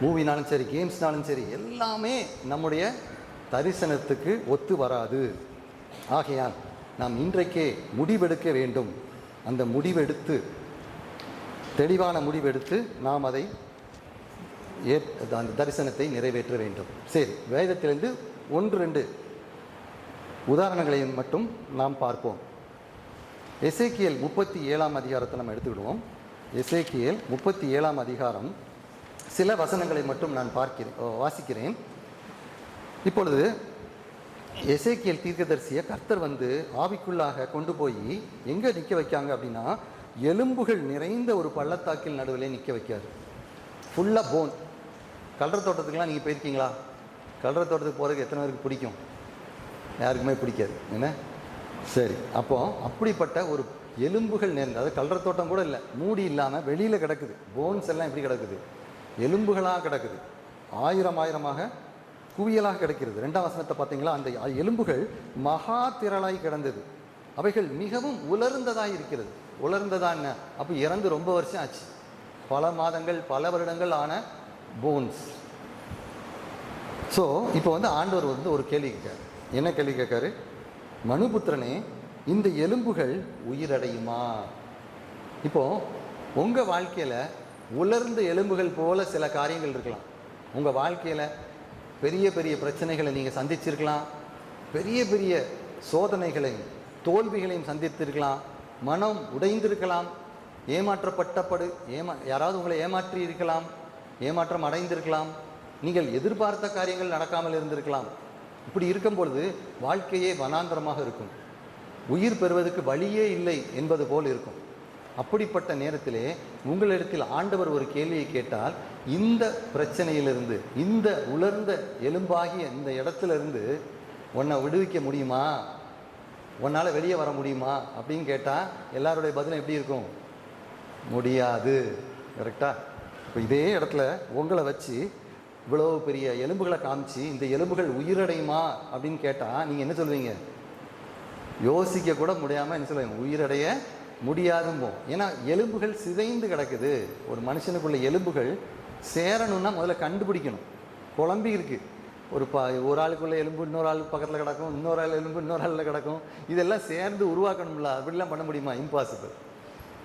மூவினாலும் சரி, கேம்ஸ்னாலும் சரி, எல்லாமே நம்முடைய தரிசனத்துக்கு ஒத்து வராது. ஆகையால் நாம் இன்றைக்கே முடிவெடுக்க வேண்டும். அந்த முடிவெடுத்து, தெளிவான முடிவெடுத்து நாம் அதை அந்த தரிசனத்தை நிறைவேற்ற வேண்டும். சரி, வேதத்திலிருந்து 1-2 உதாரணங்களை மட்டும் நாம் பார்ப்போம். எசேக்கியேல் 37ஆம் அதிகாரத்தை நம்ம எடுத்துக்கிடுவோம். எசேக்கியேல் 37ஆம் அதிகாரம், சில வசனங்களை மட்டும் நான் வாசிக்கிறேன். இப்பொழுது எசேக்கியேல் தீர்க்கதரிசியை கர்த்தர் வந்து ஆவிக்குள்ளாக கொண்டு போய் எங்கே நிற்க வைக்காங்க அப்படின்னா, எலும்புகள் நிறைந்த ஒரு பள்ளத்தாக்கில் நடுவில் நிற்க வைக்காது. ஃபுல்லாக போன். கல்ற தோட்டத்துக்கெலாம் நீங்கள் போயிருக்கீங்களா? கல்ற தோட்டத்துக்கு போகிறதுக்கு எத்தனை பேருக்கு பிடிக்கும்? யாருக்குமே பிடிக்காது என்ன? சரி, அப்போ அப்படிப்பட்ட ஒரு எலும்புகள் நேர்ந்து, அது கல்ற தோட்டம் கூட இல்லை, மூடி இல்லாமல் வெளியில் கிடக்குது. போன்ஸ் எல்லாம் எப்படி கிடக்குது? எலும்புகளாக கிடக்குது, ஆயிரமாக குவியலாக கிடக்கிறது. 2ஆம் வசனத்தை பார்த்தீங்களா? அந்த எலும்புகள் மகா திரளாய் கிடந்தது, அவைகள் மிகவும் உலர்ந்ததாக இருக்கிறது. உலர்ந்ததா என்ன? அப்போ இறந்து ரொம்ப வருஷம் ஆச்சு, பல மாதங்கள் பல வருடங்கள் ஆன போன்ஸ். ஸோ இப்போ ஆண்டவர் ஒரு கேள்வி கேட்காரு. என்ன கேள்வி கேட்காரு? மனுபுத்திரனே, இந்த எலும்புகள் உயிரடையுமா? இப்போ உங்கள் வாழ்க்கையில் உலர்ந்த எலும்புகள் போல சில காரியங்கள் இருக்கலாம். உங்கள் வாழ்க்கையில் பெரிய பெரிய பிரச்சனைகளை நீங்கள் சந்திச்சிருக்கலாம், பெரிய பெரிய சோதனைகளையும் தோல்விகளையும் சந்தித்திருக்கலாம், மனம் உடைந்திருக்கலாம், யாராவது உங்களை ஏமாற்றி இருக்கலாம், ஏமாற்றம் அடைந்திருக்கலாம், நீங்கள் எதிர்பார்த்த காரியங்கள் நடக்காமல் இருந்திருக்கலாம். இப்படி இருக்கும் பொழுது வாழ்க்கையே வனாந்தரமாக இருக்கும், உயிர் பெறுவதற்கு வழியே இல்லை என்பது போல் இருக்கும். அப்படிப்பட்ட நேரத்திலே உங்களிடத்தில் ஆண்டவர் ஒரு கேள்வியை கேட்டால், இந்த பிரச்சனையிலிருந்து, இந்த உலர்ந்த எலும்பாகிய இந்த இடத்துலேருந்து உன்னை விடுவிக்க முடியுமா, உன்னால் வெளியே வர முடியுமா அப்படின்னு கேட்டால் எல்லாருடைய பதிலும் எப்படி இருக்கும்? முடியாது. கரெக்டா? இப்போ இதே இடத்துல உங்களை வச்சு இவ்வளோ பெரிய எலும்புகளை காமிச்சு இந்த எலும்புகள் உயிரடையுமா அப்படின்னு கேட்டால் நீங்கள் என்ன சொல்வீங்க? யோசிக்க கூட முடியாமல் என்ன சொல்லுவீங்க? உயிரடைய முடியாதும்போம். ஏன்னா எலும்புகள் சிதைந்து கிடக்குது. ஒரு மனுஷனுக்குள்ள எலும்புகள் சேரணும்னா முதல்ல கண்டுபிடிக்கணும். குழம்பி இருக்குது. ஒரு ஆளுக்குள்ள எலும்பு இன்னொரு ஆள் பக்கத்தில் கிடக்கும், இன்னொரு ஆள் எலும்பு இன்னொரு ஆளில் கிடக்கும். இதெல்லாம் சேர்ந்து உருவாக்கணும்ல, அப்படிலாம் பண்ண முடியுமா? இம்பாசிபிள்.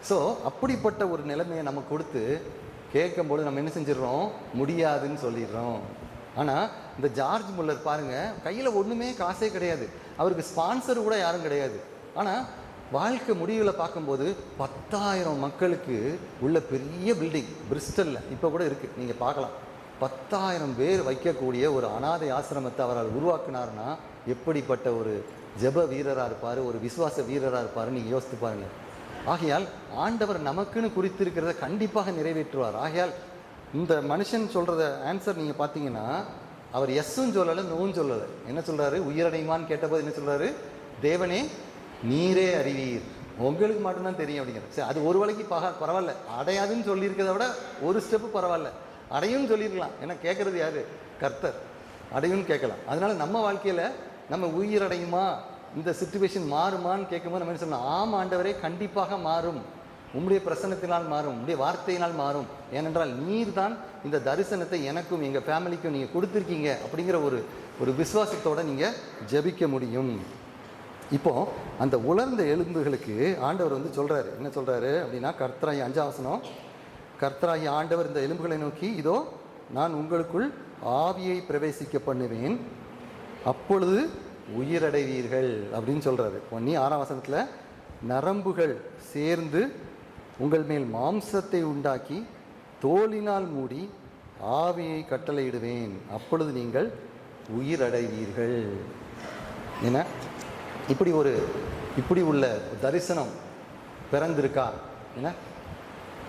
ஸோ அப்படிப்பட்ட ஒரு நிலைமையை நம்ம கொடுத்து கேட்கும்போது நம்ம என்ன செஞ்சிடறோம்? முடியாதுன்னு சொல்லிடுறோம். ஆனால் இந்த ஜார்ஜ் முல்லர் பாருங்கள், கையில் ஒன்றுமே காசே கிடையாது, அவருக்கு ஸ்பான்சர் கூட யாரும் கிடையாது. ஆனால் வாழ்க்கை முடிவில் பார்க்கும்போது 10,000 மக்களுக்கு உள்ள பெரிய பில்டிங் பிரிஸ்டலில் இப்போ கூட இருக்குது, நீங்கள் பார்க்கலாம். 10,000 பேர் வைக்கக்கூடிய ஒரு அனாதை ஆசிரமத்தை அவரால் உருவாக்குனார்னா எப்படிப்பட்ட ஒரு ஜெப வீரராக இருப்பார், ஒரு விசுவாச வீரராக இருப்பார், நீங்கள் யோசித்து பாருங்கள். ஆகையால் ஆண்டவர் நமக்குன்னு குறித்திருக்கிறத கண்டிப்பாக நிறைவேற்றுவார். ஆகையால் இந்த மனுஷன் சொல்கிறத ஆன்சர் நீங்கள் பார்த்தீங்கன்னா, அவர் எஸ்ஸும் சொல்லலை, நோவும் சொல்லலை. என்ன சொல்கிறாரு? உயிரடையுமான்னு கேட்டபோது என்ன சொல்கிறாரு? தேவனே நீரே அறிவீர், உங்களுக்கு மட்டும்தான் தெரியும் அப்படிங்கிறது. சரி, அது ஒரு வேளைக்கு பரவாயில்ல, அடையாதுன்னு சொல்லியிருக்கிறத விட ஒரு ஸ்டெப்பு பரவாயில்ல, அடையும்னு சொல்லியிருக்கலாம். ஏன்னா கேட்குறது யார்? கர்த்தர். அடையும்னு கேட்கலாம். அதனால் நம்ம வாழ்க்கையில் நம்ம உயிரடையுமா, இந்த சிச்சுவேஷன் மாறுமான்னு கேட்கும்போது நம்ம என்ன சொல்லலாம்? ஆமாம் ஆண்டவரே, கண்டிப்பாக மாறும், உம்முடைய பிரசன்னத்தினால் மாறும், உம்முடைய வார்த்தையினால் மாறும். ஏனென்றால் நீர் தான் இந்த தரிசனத்தை எனக்கும் எங்கள் ஃபேமிலிக்கும் நீங்கள் கொடுத்துருக்கீங்க அப்படிங்கிற ஒரு விசுவாசத்தோடு நீங்கள் ஜெபிக்க முடியும். இப்போது அந்த உலர்ந்த எலும்புகளுக்கு ஆண்டவர் சொல்கிறாரு. என்ன சொல்கிறாரு அப்படின்னா, கர்த்தராகி 5ஆம் வசனம், கர்த்தராகி ஆண்டவர் இந்த எலும்புகளை நோக்கி, இதோ நான் உங்களுக்குள் ஆவியை பிரவேசிக்க பண்ணுவேன், அப்பொழுது உயிரடைவீர்கள் அப்படின்னு சொல்கிறாரு. நீ 6ஆம் வசனத்தில், நரம்புகள் சேர்ந்து உங்கள் மேல் மாம்சத்தை உண்டாக்கி தோலினால் மூடி ஆவியை கட்டளையிடுவேன், அப்பொழுது நீங்கள் உயிரடைவீர்கள். என்ன இப்படி உள்ள தரிசனம் பிறந்திருக்கா? என்ன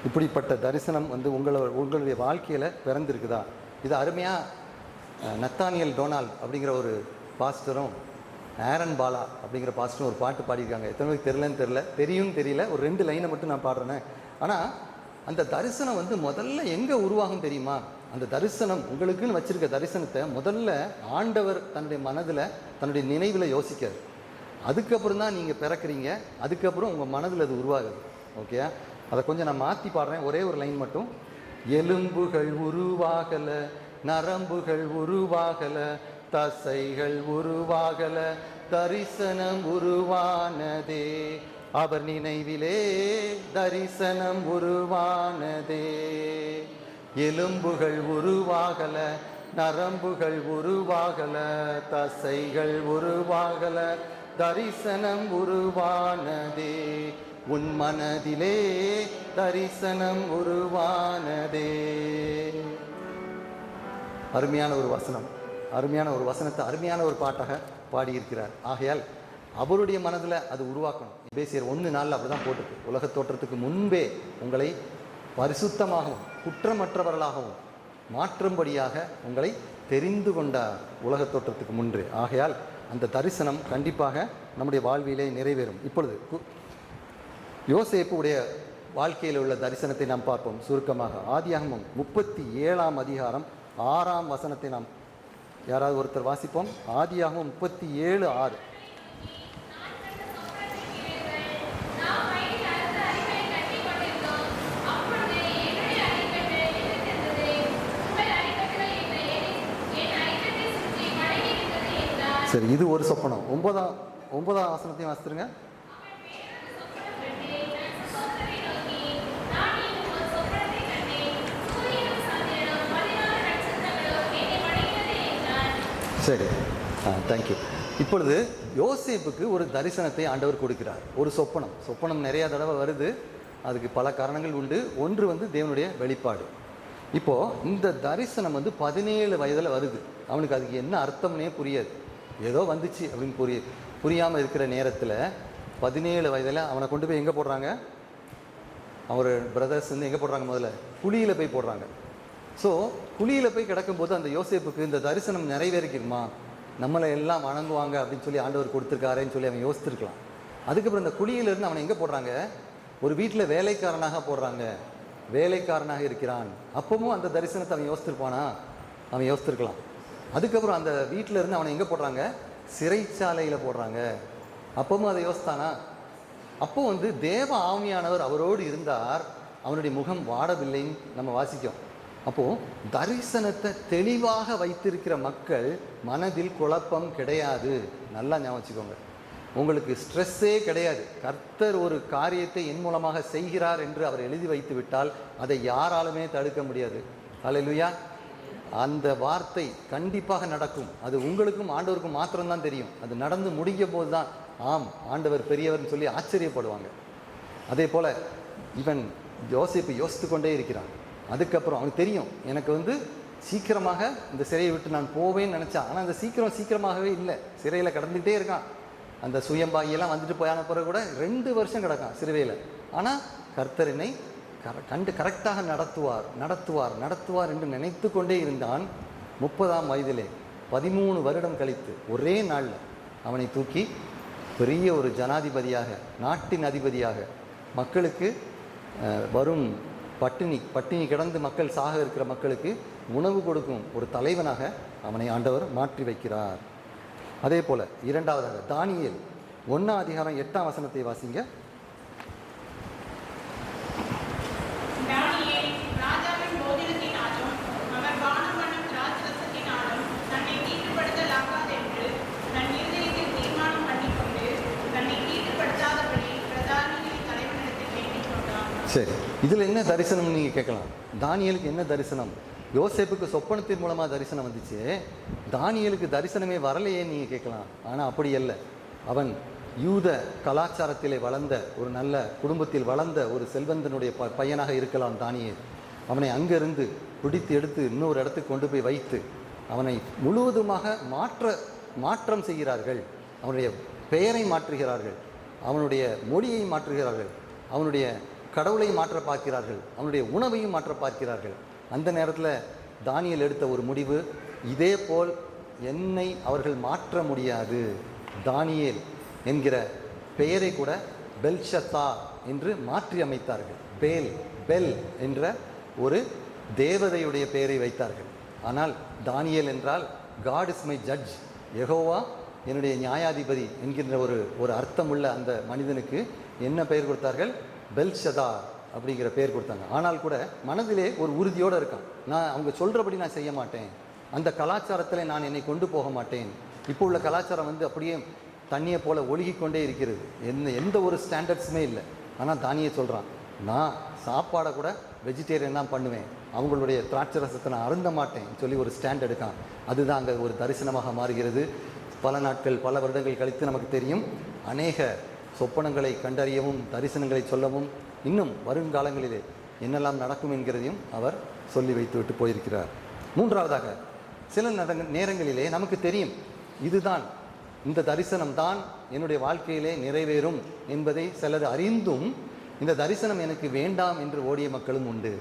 இப்படிப்பட்ட தரிசனம் உங்களுடைய வாழ்க்கையில் பிறந்திருக்குதா? இது அருமையாக நத்தானியல் டொனால்ட் அப்படிங்கிற ஒரு பாஸ்டரும் ஆரன் பாலா அப்படிங்கிற பாஸ்டரும் ஒரு பாட்டு பாடியிருக்காங்க. எத்தனை பேருக்கு தெரியும்னு தெரியல. ஒரு 2 லைனை மட்டும் நான் பாடுறேனே. ஆனால் அந்த தரிசனம் முதல்ல எங்கே உருவாகும் தெரியுமா? அந்த தரிசனம், உங்களுக்குன்னு வச்சுருக்க தரிசனத்தை முதல்ல ஆண்டவர் தன்னுடைய மனதில், தன்னுடைய நினைவில் யோசிக்கார். அதுக்கப்புறம் தான் நீங்கள் பிறக்கிறீங்க, அதுக்கப்புறம் உங்கள் மனதில் அது உருவாகுது. ஓகே, அதை கொஞ்சம் நான் மாற்றி பாடுறேன், ஒரே ஒரு லைன் மட்டும். எலும்புகள் உருவாகலை, நரம்புகள் உருவாகலை, தசைகள் உருவாகல, தரிசனம் உருவானதே, அவர் நினைவிலே தரிசனம் உருவானதே. எலும்புகள் உருவாகல, நரம்புகள் உருவாகல, தசைகள் உருவாகல, தரிசனம் உருவானதே, உன் மனதிலே தரிசனம் உருவானதே. அருமையான ஒரு வசனம், அருமையான ஒரு வசனத்தை அருமையான ஒரு பாட்டாக பாடியிருக்கிறார். ஆகையால் அவருடைய மனதில் அது உருவாக்கணும். எபேசியர் 1:4 அப்படி தான் போட்டுருக்கு. உலக தோற்றத்துக்கு முன்பே உங்களை பரிசுத்தமாகவும் குற்றமற்றவர்களாகவும் மாற்றும்படியாக உங்களை தெரிந்து கொண்டார் உலக தோற்றத்துக்கு முன்பு. ஆகையால் அந்த தரிசனம் கண்டிப்பாக நம்முடைய வாழ்விலே நிறைவேறும். இப்பொழுது யோசேப்புடைய வாழ்க்கையில் உள்ள தரிசனத்தை நாம் பார்ப்போம் சுருக்கமாக. ஆதியாகமம் 37ஆம் அதிகாரம் 6ஆம் வசனத்தை நாம் யாராவது ஒருத்தர் வாசிப்போம். ஆதியாகமம் 37:6. சரி, இது ஒரு சொப்பனம். 9ஆம் வசனத்தையும் வாசித்துருங்க. சரி, தேங்க்யூ. இப்பொழுது யோசேப்புக்கு ஒரு தரிசனத்தை ஆண்டவர் கொடுக்கிறார். ஒரு சொப்பனம் நிறையா தடவை வருது. அதுக்கு பல காரணங்கள் உண்டு. ஒன்று தேவனுடைய வெளிப்பாடு. இப்போது இந்த தரிசனம் 17 வயதில் வருது. அவனுக்கு அதுக்கு என்ன அர்த்தம்னே புரியாது. ஏதோ வந்துச்சு அப்படின்னு புரியாமல் இருக்கிற நேரத்தில் 17 வயதில் அவனை கொண்டு போய் எங்கே போடுறாங்க? அவர் பிரதர்ஸ் எங்கே போடுறாங்க? முதல்ல குழியில் போய் போடுறாங்க. ஸோ குழியில் போய் கிடக்கும்போது அந்த யோசேப்புக்கு இந்த தரிசனம் நிறைவேறிக்குமா, நம்மளை எல்லாம் வணங்குவாங்க அப்படின்னு சொல்லி ஆண்டவர் கொடுத்துருக்காருன்னு சொல்லி அவன் யோசித்துருக்கலாம். அதுக்கப்புறம் இந்த குழியிலிருந்து அவனை எங்கே போடுறாங்க? ஒரு வீட்டில் வேலைக்காரனாக போடுறாங்க. வேலைக்காரனாக இருக்கிறான். அப்பவும் அந்த தரிசனத்தை அவன் யோசித்திருப்பானா? அவன் யோசித்திருக்கலாம். அதுக்கப்புறம் அந்த வீட்டில் இருந்து அவனை எங்கே போடுறாங்க? சிறைச்சாலையில் போடுறாங்க. அப்பவும் அதை யோசித்தானா? அப்போ தேவ ஆவியானவர் அவரோடு இருந்தார். அவனுடைய முகம் வாடவில்லைன்னு நம்ம வாசிக்கும். அப்போது தரிசனத்தை தெளிவாக வைத்திருக்கிற மக்கள் மனதில் குழப்பம் கிடையாது. நல்லா ஞாபகம் வச்சுக்கோங்க. உங்களுக்கு ஸ்ட்ரெஸ்ஸே கிடையாது. கர்த்தர் ஒரு காரியத்தை என் மூலமாக செய்கிறார் என்று அவர் எழுதி வைத்து விட்டால் அதை யாராலுமே தடுக்க முடியாது. ஹல்லேலூயா. அந்த வார்த்தை கண்டிப்பாக நடக்கும். அது உங்களுக்கும் ஆண்டவருக்கும் மாத்திரம்தான் தெரியும். அது நடந்து முடிக்க போது தான் ஆம் ஆண்டவர் பெரியவர்னு சொல்லி ஆச்சரியப்படுவாங்க. அதே போல் இவன் யோசேப்பு யோசித்து கொண்டே இருக்கிறான். அதுக்கப்புறம் அவனுக்கு தெரியும், எனக்கு சீக்கிரமாக இந்த சிறையை விட்டு நான் போவேன்னு நினச்சான். ஆனால் அந்த சீக்கிரமாகவே இல்லை. சிறையில் கடந்துகிட்டே இருக்கான். அந்த சுயம்பாகியெல்லாம் வந்துட்டு போயான பிறகு கூட 2 வருஷம் கிடக்கான் சிறுவையில். ஆனால் கர்த்தர் என்னை கரெக்டாக நடத்துவார் என்று நினைத்து கொண்டே இருந்தான். 30ஆம் வயதிலே 13 வருடம் கழித்து ஒரே நாளில் அவனை தூக்கி பெரிய ஒரு ஜனாதிபதியாக, நாட்டின் அதிபதியாக, மக்களுக்கு வரும் பட்டினி கிடந்து மக்கள் சாக இருக்கிற மக்களுக்கு உணவு கொடுக்கும் ஒரு தலைவனாக அவனை ஆண்டவர் மாற்றி வைக்கிறார். அதே போல் இரண்டாவதாக தானியேல் 1ஆம் அதிகாரம் 8ஆம் வசனத்தை வாசிங்க. சரி, இதில் என்ன தரிசனம் நீங்கள் கேட்கலாம். தானியேலுக்கு என்ன தரிசனம்? யோசேப்புக்கு சொப்பனத்தின் மூலமாக தரிசனம் வந்துச்சு. தானியேலுக்கு தரிசனமே வரலையே நீங்கள் கேட்கலாம். ஆனால் அப்படி அல்ல. அவன் யூத கலாச்சாரத்திலே வளர்ந்த ஒரு நல்ல குடும்பத்தில் வளர்ந்த ஒரு செல்வந்தனுடைய பையனாக இருக்கலாம் தானியேல். அவனை அங்கிருந்து பிடித்து எடுத்து இன்னொரு இடத்துக்கு கொண்டு போய் வைத்து அவனை முழுவதுமாக மாற்றம் செய்கிறார்கள். அவனுடைய பெயரை மாற்றுகிறார்கள், அவனுடைய மொழியை மாற்றுகிறார்கள், அவனுடைய கடவுளை மாற்ற பார்க்கிறார்கள், அவனுடைய உணவையும் மாற்ற பார்க்கிறார்கள். அந்த நேரத்தில் தானியேல் எடுத்த ஒரு முடிவு, இதே போல் என்னை அவர்கள் மாற்ற முடியாது. தானியேல் என்கிற பெயரை கூட பெல்ஷத்தார் என்று மாற்றி அமைத்தார்கள். பெல் என்ற ஒரு தேவதையுடைய பெயரை வைத்தார்கள். ஆனால் தானியேல் என்றால் God is my judge, Jehovah என்னுடைய நியாயாதிபதி என்கின்ற ஒரு அர்த்தமுள்ள அந்த மனிதனுக்கு என்ன பெயர் கொடுத்தார்கள்? பெல்ஷதார் அப்படிங்கிற பெயர் கொடுத்தாங்க. ஆனால் கூட மனதிலே ஒரு உறுதியோடு இருக்கான். நான் அவங்க சொல்கிறபடி நான் செய்ய மாட்டேன், அந்த கலாச்சாரத்தில் நான் என்னை கொண்டு போக மாட்டேன். இப்போ உள்ள கலாச்சாரம் அப்படியே தண்ணியை போல் ஒழுகிக்கொண்டே இருக்கிறது. எந்த ஒரு ஸ்டாண்டர்ட்ஸுமே இல்லை. ஆனால் தானியேல் சொல்கிறான், நான் சாப்பாடை கூட வெஜிடேரியன் தான் பண்ணுவேன், அவங்களுடைய திராட்சை ரசத்தை நான் அருந்த மாட்டேன் சொல்லி ஒரு ஸ்டாண்ட் எடுக்கான். அதுதான் அங்கே ஒரு தரிசனமாக மாறுகிறது. பல நாட்கள் பல வருடங்கள் கழித்து நமக்கு தெரியும், அநேக சொப்பனங்களை கண்டறியவும் தரிசனங்களை சொல்லவும் இன்னும் வருங்காலங்களிலே என்னெல்லாம் நடக்கும் என்கிறதையும் அவர் சொல்லி வைத்துவிட்டு போயிருக்கிறார். மூன்றாவதாக, சில நேரங்களிலே நமக்கு தெரியும், இதுதான் இந்த தரிசனம் தான் என்னுடைய வாழ்க்கையிலே நிறைவேறும் என்பதை சிலர் அறிந்தும் இந்த தரிசனம் எனக்கு வேண்டாம் என்று ஓடிய மக்களும் உண்டு.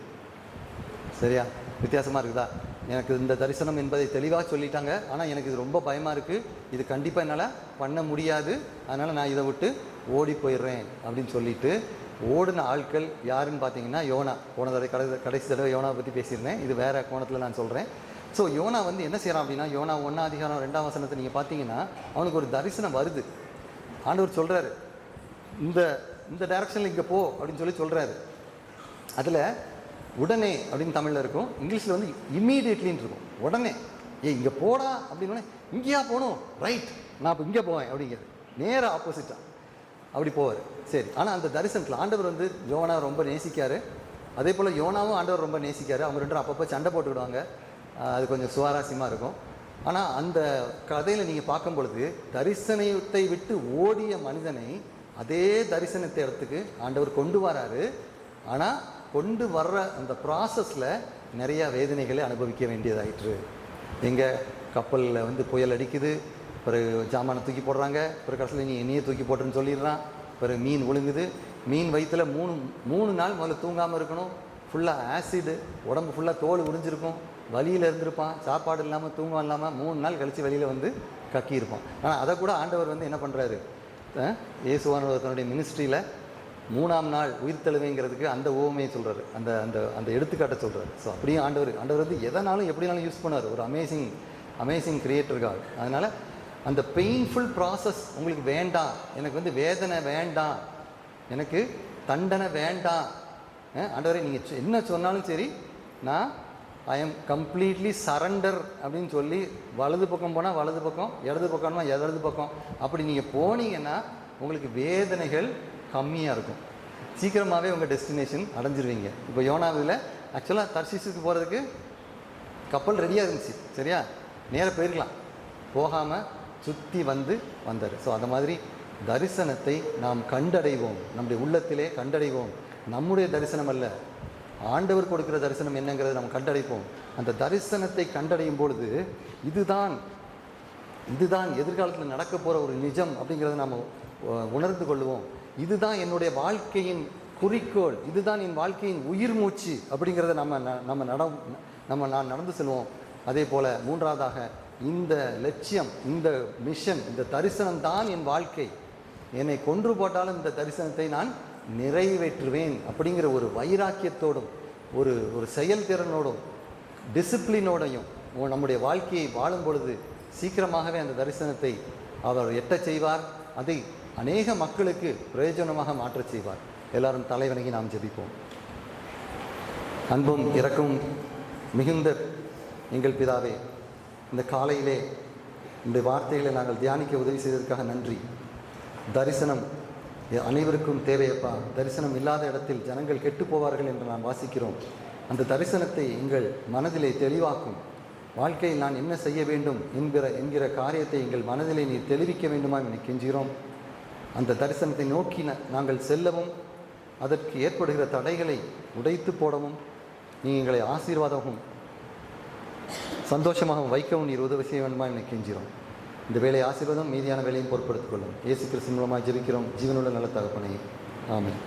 சரியா? வித்தியாசமாக இருக்குதா? எனக்கு இந்த தரிசனம் என்பதை தெளிவாக சொல்லிட்டாங்க, ஆனால் எனக்கு இது ரொம்ப பயமாக இருக்குது, இது கண்டிப்பாக என்னால் பண்ண முடியாது, அதனால் நான் இதை விட்டு ஓடி போயிடுறேன் அப்படின்னு சொல்லிட்டு ஓடின ஆட்கள் யாருன்னு பார்த்தீங்கன்னா யோனா. போன தடவை கடைசி தடவை யோனாவை பற்றி பேசியிருந்தேன். இது வேறு கோணத்தில் நான் சொல்கிறேன். ஸோ யோனா வந்து என்ன செய்கிறான் அப்படின்னா, யோனா 1:2 நீங்கள் பார்த்தீங்கன்னா அவனுக்கு ஒரு தரிசனம் வருது. ஆண்டவர் சொல்கிறாரு, இந்த இந்த டைரக்ஷனில் இங்கே போ அப்படின்னு சொல்கிறாரு. அதில் உடனே அப்படின்னு தமிழில் இருக்கும், இங்கிலீஷில் வந்து இம்மீடியட்லின்னு இருக்கும். உடனே இங்கே போடா அப்படின்னு, இங்கேயா போகணும், ரைட் நான் இப்போ இங்கே போவேன் அப்படிங்கிறது நேராக ஆப்போசிட்டாக அப்படி போவார். சரி, ஆனால் அந்த தரிசனத்தில் ஆண்டவர் வந்து யோனா ரொம்ப நேசிக்கார். அதே போல் யோனாவும் ஆண்டவர் ரொம்ப நேசிக்கார். அவங்க ரெண்டும் அப்பப்போ சண்டை போட்டுக்கிடுவாங்க. அது கொஞ்சம் சுவாரஸ்யமாக இருக்கும். ஆனால் அந்த கதையில் நீங்கள் பார்க்கும் பொழுது தரிசனத்தை விட்டு ஓடிய மனிதனை அதே தரிசனத்தை இடத்துக்கு ஆண்டவர் கொண்டு வராரு. ஆனால் கொண்டு வர்ற அந்த ப்ராசஸில் நிறையா வேதனைகளை அனுபவிக்க வேண்டியதாயிற்று. எங்கள் கப்பலில் வந்து புயல் அடிக்குது, பிறகு ஜாமானை தூக்கி போடுறாங்க, பிறகு கடைசியில் நீ எண்ணெயை தூக்கி போட்டுன்னு சொல்லிடுறான், பிறகு மீன் விழுங்குது. மீன் வயிற்றில் மூணு நாள் முதல்ல தூங்காமல் இருக்கணும். ஃபுல்லாக ஆசிடு, உடம்பு ஃபுல்லாக தோல் உறிஞ்சிருக்கும், வலியில் இருந்திருப்பான், சாப்பாடு இல்லாமல் தூங்கம் இல்லாமல் 3 நாள் கழித்து வெளியில் வந்து கக்கியிருப்பான். ஆனால் அதை கூட ஆண்டவர் வந்து என்ன பண்ணுறாரு, இயேசுவானவர் தன்னுடைய மினிஸ்ட்ரியில் 3ஆம் நாள் உயிர் தெழுவைங்கிறதுக்கு அந்த ஓமையை சொல்கிறாரு, அந்த அந்த அந்த எடுத்துக்காட்ட சொல்கிறார். ஸோ அப்படியே ஆண்டவர் வந்து எதனாலும் எப்படினாலும் யூஸ் பண்ணார். ஒரு அமேசிங் கிரியேட்டருக்காக. அதனால் அந்த பெயின்ஃபுல் ப்ராசஸ் உங்களுக்கு வேண்டாம், எனக்கு வந்து வேதனை வேண்டாம், எனக்கு தண்டனை வேண்டாம். ஆண்டவரே நீங்கள் என்ன சொன்னாலும் சரி, நான் ஐ எம் கம்ப்ளீட்லி சரண்டர் அப்படின்னு சொல்லி வலது பக்கம் போனால் வலது பக்கம், இடது பக்கம்னா இடது பக்கம், அப்படி நீங்கள் போனீங்கன்னா உங்களுக்கு வேதனைகள் கம்மியாக இருக்கும். சீக்கிரமாகவே உங்கள் டெஸ்டினேஷன் அடைஞ்சிருவீங்க. இப்போ யோனாவில் ஆக்சுவலாக தர்ஷீஸுக்கு போகிறதுக்கு கப்பல் ரெடியாக இருந்துச்சு, சரியா, நேராக போயிருக்கலாம், போகாமல் சுற்றி வந்தார். ஸோ அந்த மாதிரி தரிசனத்தை நாம் கண்டடைவோம், நம்முடைய உள்ளத்திலே கண்டடைவோம். நம்முடைய தரிசனம் அல்ல, ஆண்டவர் கொடுக்குற தரிசனம் என்னங்கிறத நம்ம கண்டடைப்போம். அந்த தரிசனத்தை கண்டடையும் பொழுது இதுதான் எதிர்காலத்தில் நடக்க போகிற ஒரு நிஜம் அப்படிங்கிறத நம்ம உணர்ந்து கொள்வோம். இதுதான் என்னுடைய வாழ்க்கையின் குறிக்கோள், இதுதான் என் வாழ்க்கையின் உயிர் மூச்சு அப்படிங்கிறத நான் நடந்து செல்வோம். அதே போல் 3ஆவதாக இந்த லட்சியம், இந்த மிஷன், இந்த தரிசனம் தான் என் வாழ்க்கை, என்னை கொன்று போட்டாலும் இந்த தரிசனத்தை நான் நிறைவேற்றுவேன் அப்படிங்கிற ஒரு வைராக்கியத்தோடும் ஒரு செயல்திறனோடும் டிசிப்ளினோடையும் நம்முடைய வாழ்க்கையை வாழும் பொழுது சீக்கிரமாகவே அந்த தரிசனத்தை அவர் எட்டச் செய்வார். அதை அநேக மக்களுக்கு பிரயோஜனமாக மாற்றச் செய்வார். எல்லாரும் தலைவணங்கி நாம் ஜெபிப்போம். அன்பும் இரக்கமும் மிகுந்த எங்கள் பிதாவே, இந்த காலையிலே இந்த வார்த்தைகளை நாங்கள் தியானிக்க உதவி செய்ததற்காக நன்றி. தரிசனம் அனைவருக்கும் தேவையப்பா. தரிசனம் இல்லாத இடத்தில் ஜனங்கள் கெட்டு போவார்கள் என்று நான் வாசிக்கிறோம். அந்த தரிசனத்தை எங்கள் மனதிலே தெளிவாக்கும். வாழ்க்கையில் நான் என்ன செய்ய வேண்டும் என்கிற காரியத்தை எங்கள் மனதிலே நீ தெளிவிக்க வேண்டுமா என்று கெஞ்சுகிறோம். அந்த தரிசனத்தை நோக்கி நாங்கள் செல்லவும், அதற்கு ஏற்படுகிற தடைகளை உடைத்து போடவும் நீ எங்களை ஆசீர்வாதமும் சந்தோஷமாகவும் வைக்கவும் நீர் உதவி செய்ய வேண்டுமா என்று கெஞ்சுகிறோம். இந்த வேலையை ஆசீர்வாதம் மீதியான வேலையும் பொறுப்படுத்திக் கொள்ளும். இயேசு கிறிஸ்து மூலமாக ஜெபிக்கிறோம் ஜீவனுள்ள நல்ல தகப்பனே, ஆமென்.